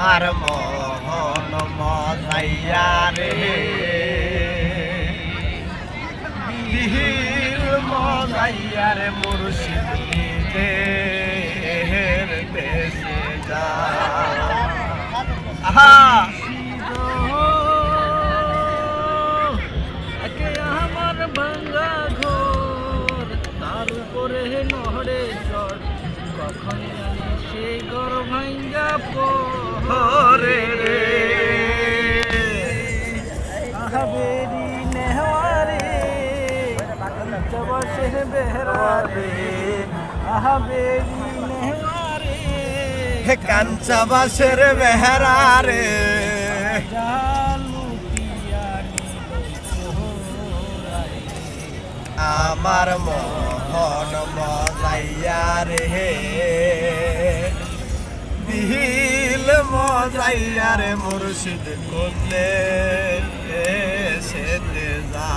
আমার মন মজাইয়া রে দিল মজাইয়া রে মুর্শিদ নিজের দেশে যা আহা আমার ভাঙ্গা ঘর তার উপরে নহরে চর কখন জানি সে ঘর ভাঙ্গা পরে রে আহাবেরি নেহওয়ারে কাঞ্চবাসে বেহরা রে আহাবেরি নেহওয়ারে হে কাঞ্চবাসের বেহরা রে আমার মন মজাইয়া রে দিল মজাইয়া রে মুর্শিদ করলে সেতে যা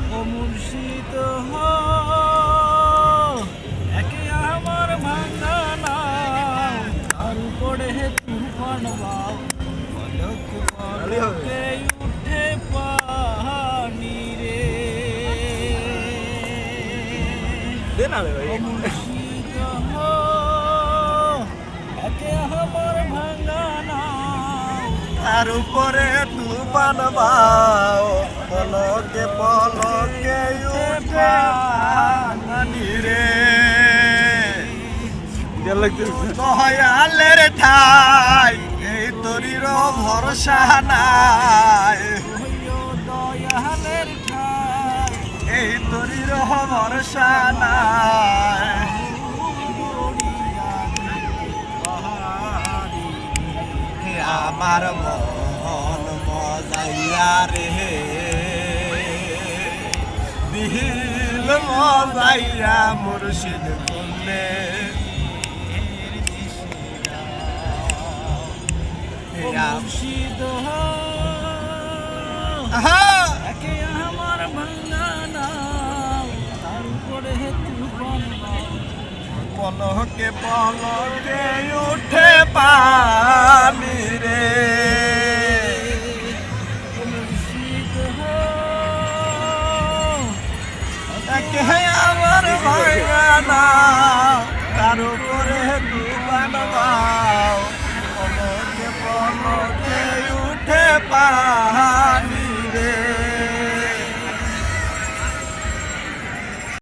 ও মুর্শিদ একে আমার ভাঙা নাও আর উপরে তুফান বাও পলক পলকে উঠে পানি রে মুর্শিদ একে আমার ভাঙা নাও তার উপরে তুফান বাও পলকে পলকে উঠে পানি রে দয়ালের ঠাই এই তরির ভরসা নাই দয়ালের ঠাই এই তরির ভরসা নাই আমার মন মজাইয়া রে দিল মজাইয়া মুর্শিদ বললে মুর্শিদ একে আমার ভাঙা নাও তার উপরে তুফান পলকে পলকে উঠে পানি রে মুর্শিদ একে আমার ভাঙা না তার উপরে তুফান বাও পলকে পলকে উঠে পানি